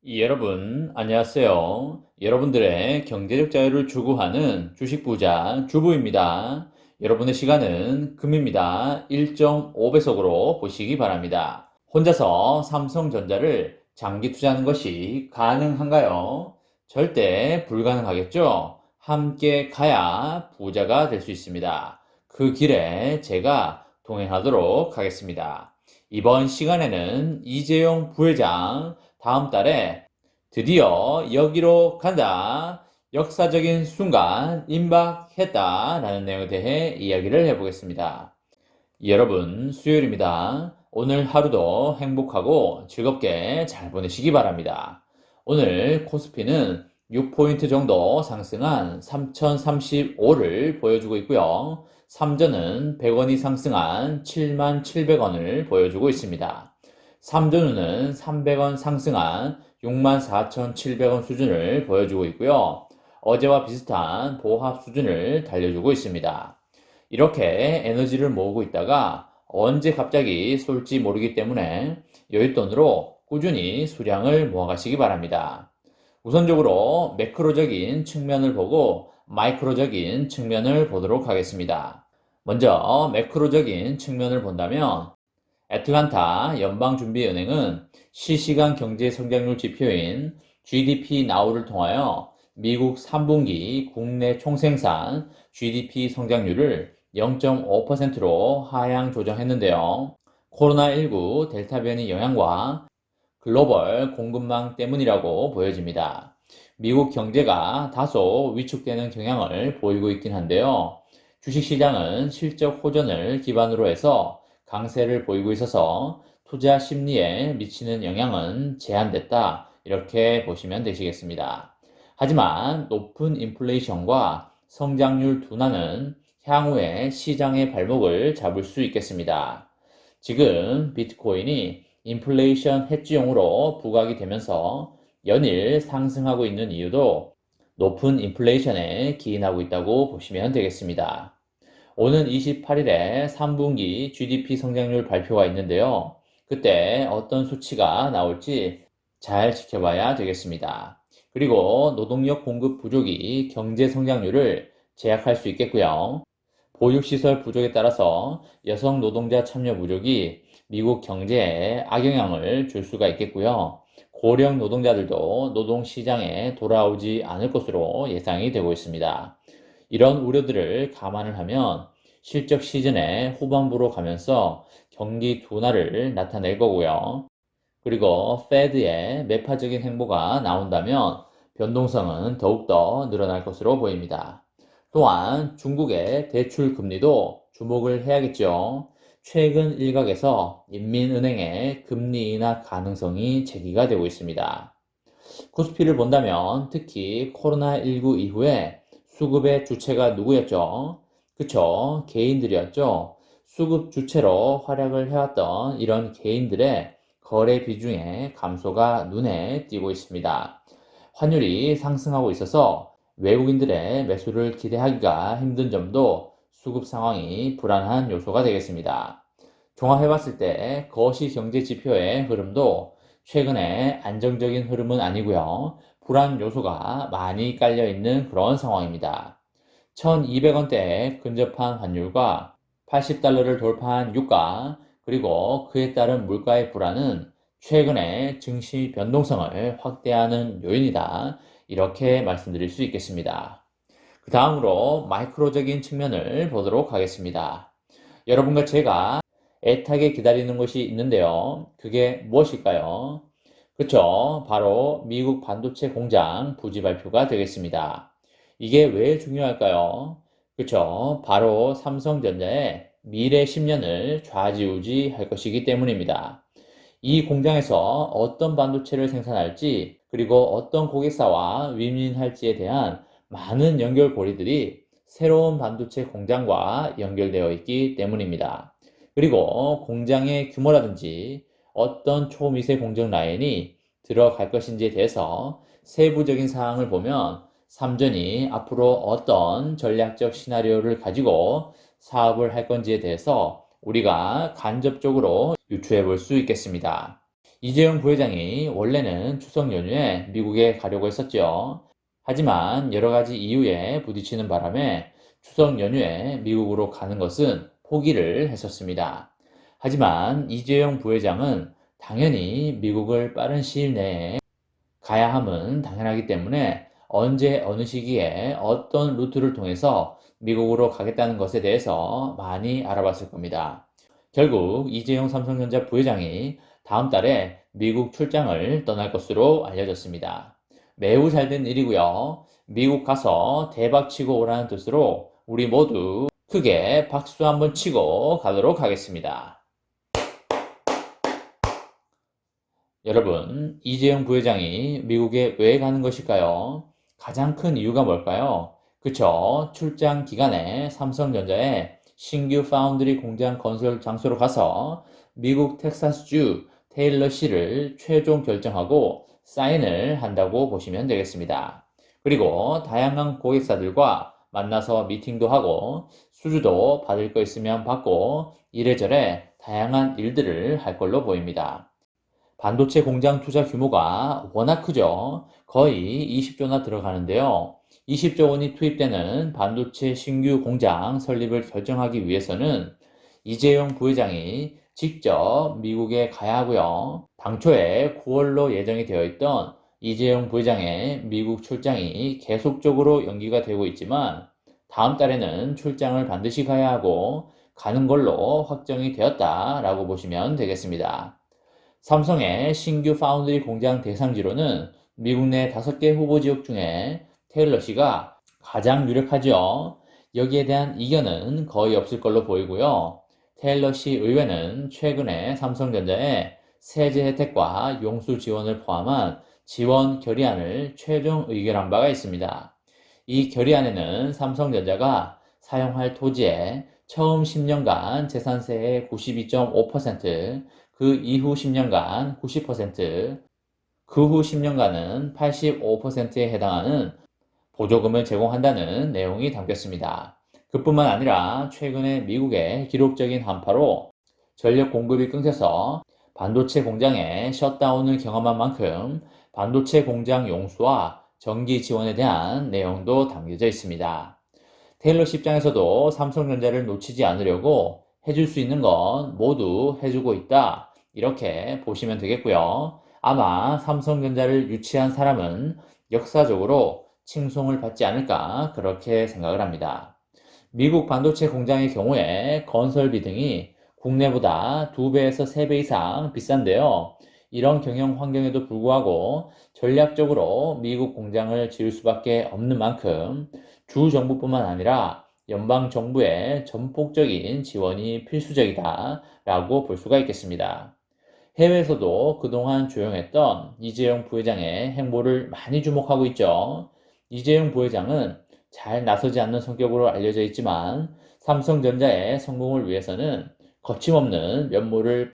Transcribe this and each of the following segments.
여러분, 안녕하세요. 여러분들의 경제적 자유를 추구하는 주식부자 주부입니다. 여러분의 시간은 금입니다. 1.5배속으로 보시기 바랍니다. 혼자서 삼성전자를 장기 투자하는 것이 가능한가요? 절대 불가능하겠죠? 함께 가야 부자가 될 수 있습니다. 그 길에 제가 동행하도록 하겠습니다. 이번 시간에는 이재용 부회장 다음 달에 드디어 여기로 간다. 역사적인 순간 임박했다. 라는 내용에 대해 이야기를 해보겠습니다. 여러분, 수요일입니다. 오늘 하루도 행복하고 즐겁게 잘 보내시기 바랍니다. 오늘 코스피는 6포인트 정도 상승한 3035를 보여주고 있고요. 삼전은 100원이 상승한 77,700원을 보여주고 있습니다. 삼전우는 300원 상승한 64,700원 수준을 보여주고 있고요. 어제와 비슷한 보합 수준을 달려주고 있습니다. 이렇게 에너지를 모으고 있다가 언제 갑자기 쏠지 모르기 때문에 여윳돈으로 꾸준히 수량을 모아가시기 바랍니다. 우선적으로 매크로적인 측면을 보고 마이크로적인 측면을 보도록 하겠습니다. 먼저 매크로적인 측면을 본다면 애틀란타 연방준비은행은 실시간 경제 성장률 지표인 GDP Now를 통하여 미국 3분기 국내 총생산 GDP 성장률을 0.5%로 하향 조정했는데요. 코로나19 델타 변이 영향과 글로벌 공급망 때문이라고 보여집니다. 미국 경제가 다소 위축되는 경향을 보이고 있긴 한데요. 주식시장은 실적 호전을 기반으로 해서 강세를 보이고 있어서 투자 심리에 미치는 영향은 제한됐다. 이렇게 보시면 되시겠습니다. 하지만 높은 인플레이션과 성장률 둔화는 향후에 시장의 발목을 잡을 수 있겠습니다. 지금 비트코인이 인플레이션 해지용으로 부각이 되면서 연일 상승하고 있는 이유도 높은 인플레이션에 기인하고 있다고 보시면 되겠습니다. 오는 28일에 3분기 GDP 성장률 발표가 있는데요. 그때 어떤 수치가 나올지 잘 지켜봐야 되겠습니다. 그리고 노동력 공급 부족이 경제 성장률을 제약할 수 있겠고요. 보육시설 부족에 따라서 여성 노동자 참여 부족이 미국 경제에 악영향을 줄 수가 있겠고요. 고령 노동자들도 노동시장에 돌아오지 않을 것으로 예상이 되고 있습니다. 이런 우려들을 감안을 하면 실적 시즌의 후반부로 가면서 경기 둔화를 나타낼 거고요. 그리고 페드의 매파적인 행보가 나온다면 변동성은 더욱더 늘어날 것으로 보입니다. 또한 중국의 대출 금리도 주목을 해야겠죠. 최근 일각에서 인민은행의 금리 인하 가능성이 제기가 되고 있습니다. 코스피를 본다면 특히 코로나19 이후에 수급의 주체가 누구였죠? 그쵸? 개인들이었죠. 수급 주체로 활약을 해왔던 이런 개인들의 거래 비중의 감소가 눈에 띄고 있습니다. 환율이 상승하고 있어서 외국인들의 매수를 기대하기가 힘든 점도 수급 상황이 불안한 요소가 되겠습니다. 종합해봤을 때 거시 경제 지표의 흐름도 최근에 안정적인 흐름은 아니고요. 불안 요소가 많이 깔려 있는 그런 상황입니다. 1200원대에 근접한 환율과 80달러를 돌파한 유가, 그리고 그에 따른 물가의 불안은 최근에 증시 변동성을 확대하는 요인이다. 이렇게 말씀드릴 수 있겠습니다. 그 다음으로 마이크로적인 측면을 보도록 하겠습니다. 여러분과 제가 애타게 기다리는 것이 있는데요. 그게 무엇일까요? 그쵸? 바로 미국 반도체 공장 부지 발표가 되겠습니다. 이게 왜 중요할까요? 그쵸? 바로 삼성전자의 미래 10년을 좌지우지할 것이기 때문입니다. 이 공장에서 어떤 반도체를 생산할지, 그리고 어떤 고객사와 윈윈할지에 대한 많은 연결고리들이 새로운 반도체 공장과 연결되어 있기 때문입니다. 그리고 공장의 규모라든지 어떤 초미세 공정 라인이 들어갈 것인지에 대해서 세부적인 사항을 보면 삼전이 앞으로 어떤 전략적 시나리오를 가지고 사업을 할 건지에 대해서 우리가 간접적으로 유추해 볼 수 있겠습니다. 이재용 부회장이 원래는 추석 연휴에 미국에 가려고 했었죠. 하지만 여러 가지 이유에 부딪히는 바람에 추석 연휴에 미국으로 가는 것은 포기를 했었습니다. 하지만 이재용 부회장은 당연히 미국을 빠른 시일 내에 가야 함은 당연하기 때문에 언제 어느 시기에 어떤 루트를 통해서 미국으로 가겠다는 것에 대해서 많이 알아봤을 겁니다. 결국 이재용 삼성전자 부회장이 다음 달에 미국 출장을 떠날 것으로 알려졌습니다. 매우 잘된 일이고요. 미국 가서 대박 치고 오라는 뜻으로 우리 모두 크게 박수 한번 치고 가도록 하겠습니다. 여러분, 이재용 부회장이 미국에 왜 가는 것일까요? 가장 큰 이유가 뭘까요? 그쵸? 출장 기간에 삼성전자의 신규 파운드리 공장 건설 장소로 가서 미국 텍사스주 테일러시를 최종 결정하고 사인을 한다고 보시면 되겠습니다. 그리고 다양한 고객사들과 만나서 미팅도 하고 수주도 받을 거 있으면 받고 이래저래 다양한 일들을 할 걸로 보입니다. 반도체 공장 투자 규모가 워낙 크죠. 거의 20조나 들어가는데요. 20조 원이 투입되는 반도체 신규 공장 설립을 결정하기 위해서는 이재용 부회장이 직접 미국에 가야 하고요. 당초에 9월로 예정이 되어 있던 이재용 부회장의 미국 출장이 계속적으로 연기가 되고 있지만 다음 달에는 출장을 반드시 가야 하고 가는 걸로 확정이 되었다라고 보시면 되겠습니다. 삼성의 신규 파운드리 공장 대상지로는 미국 내 5개 후보 지역 중에 테일러시가 가장 유력하죠. 여기에 대한 이견은 거의 없을 걸로 보이고요. 테일러시 의회는 최근에 삼성전자의 세제 혜택과 용수 지원을 포함한 지원 결의안을 최종 의결한 바가 있습니다. 이 결의안에는 삼성전자가 사용할 토지에 처음 10년간 재산세의 92.5%, 그 이후 10년간 90%, 그 후 10년간은 85%에 해당하는 보조금을 제공한다는 내용이 담겼습니다. 그뿐만 아니라 최근에 미국의 기록적인 한파로 전력 공급이 끊겨서 반도체 공장의 셧다운을 경험한 만큼 반도체 공장 용수와 전기 지원에 대한 내용도 담겨져 있습니다. 테일러시 입장에서도 삼성전자를 놓치지 않으려고 해줄 수 있는 건 모두 해주고 있다. 이렇게 보시면 되겠고요. 아마 삼성전자를 유치한 사람은 역사적으로 칭송을 받지 않을까 그렇게 생각을 합니다. 미국 반도체 공장의 경우에 건설비 등이 국내보다 2배에서 3배 이상 비싼데요. 이런 경영 환경에도 불구하고 전략적으로 미국 공장을 지을 수밖에 없는 만큼 주 정부뿐만 아니라 연방 정부의 전폭적인 지원이 필수적이다 라고 볼 수가 있겠습니다. 해외에서도 그동안 조용했던 이재용 부회장의 행보를 많이 주목하고 있죠. 이재용 부회장은 잘 나서지 않는 성격으로 알려져 있지만 삼성전자의 성공을 위해서는 거침없는 면모를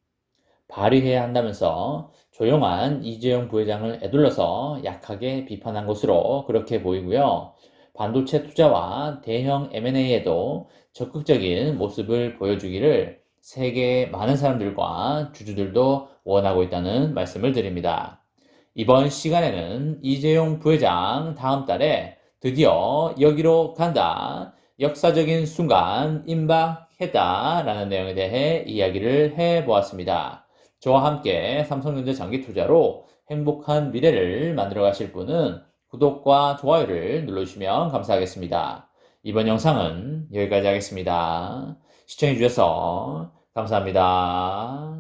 발휘해야 한다면서 조용한 이재용 부회장을 에둘러서 약하게 비판한 것으로 그렇게 보이고요. 반도체 투자와 대형 M&A에도 적극적인 모습을 보여주기를 세계 많은 사람들과 주주들도 원하고 있다는 말씀을 드립니다. 이번 시간에는 이재용 부회장 다음 달에 드디어 여기로 간다. 역사적인 순간 임박했다. 라는 내용에 대해 이야기를 해보았습니다. 저와 함께 삼성전자 장기 투자로 행복한 미래를 만들어 가실 분은 구독과 좋아요를 눌러주시면 감사하겠습니다. 이번 영상은 여기까지 하겠습니다. 시청해주셔서 감사합니다.